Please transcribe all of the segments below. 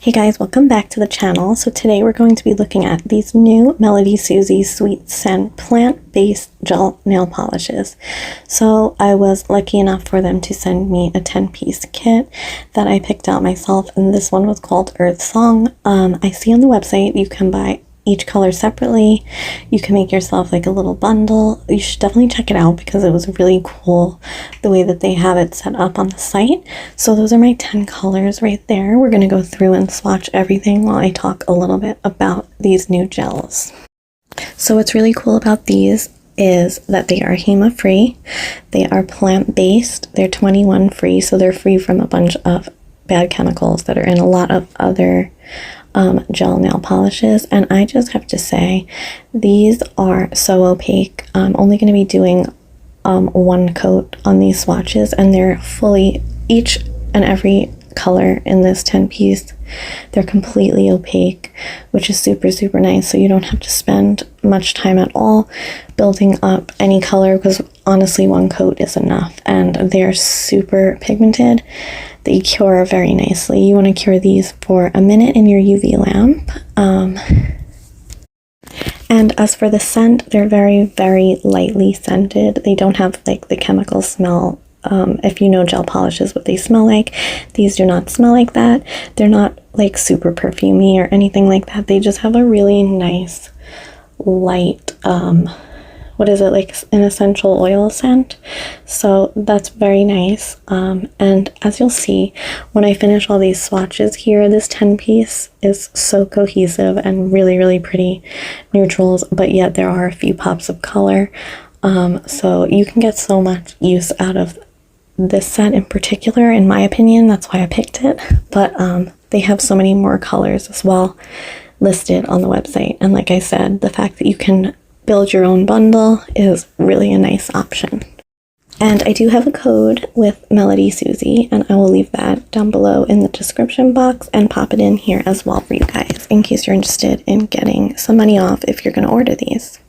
Hey guys, welcome back to the channel. So today we're going to be looking at these new MelodySusie Sweet Scent plant-based gel nail polishes. So I was lucky enough for them to send me a 10-piece kit that I picked out myself, and this one was called Earth Song. I see on the website you can buy each color separately. You can make yourself like a little bundle. You should definitely check it out because it was really cool the way that they have it set up on the site. So those are my 10 colors right there. We're going to go through and swatch everything while I talk a little bit about these new gels. So what's really cool about these is that they are HEMA free, they are plant-based, they're 21 free, so they're free from a bunch of bad chemicals that are in a lot of other gel nail polishes. And I just have to say, these are so opaque. I'm only going to be doing one coat on these swatches, and they're fully, each and every color in this 10-piece, they're completely opaque, which is super nice, so you don't have to spend much time at all building up any color, because honestly one coat is enough. And they're super pigmented. They cure very nicely. You want to cure these for a minute in your UV lamp. And as for the scent, they're very lightly scented. They don't have like the chemical smell. If you know gel polishes, what they smell like, these do not smell like that. They're not like super perfumey or anything like that. They just have a really nice light, what is it, like an essential oil scent. So that's very nice. And as you'll see when I finish all these swatches here, this 10-piece is so cohesive and really pretty neutrals, but yet there are a few pops of color. So you can get so much use out of this set in particular, in my opinion. That's why I picked it. But they have so many more colors as well listed on the website. And like I said, the fact that you can build your own bundle is really a nice option. And I do have a code with MelodySusie, and I will leave that down below in the description box and pop it in here as well for you guys, in case you're interested in getting some money off if you're going to order these.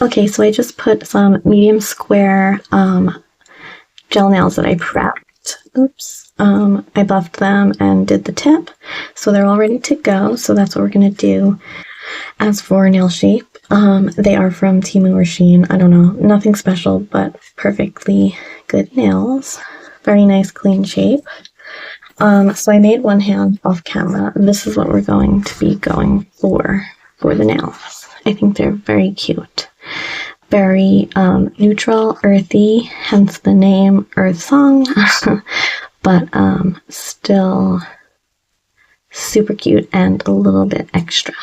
Okay, so I just put some medium square gel nails that I prepped. Oops. I buffed them and did the tip, so they're all ready to go. So that's what we're going to do. As for nail shape, they are from Temu or Shein. I don't know, nothing special, but perfectly good nails. Very nice clean shape. So I made one hand off camera. This is what we're going to be going for the nails. I think they're very cute. Very neutral, earthy, hence the name Earth Song, but still super cute and a little bit extra.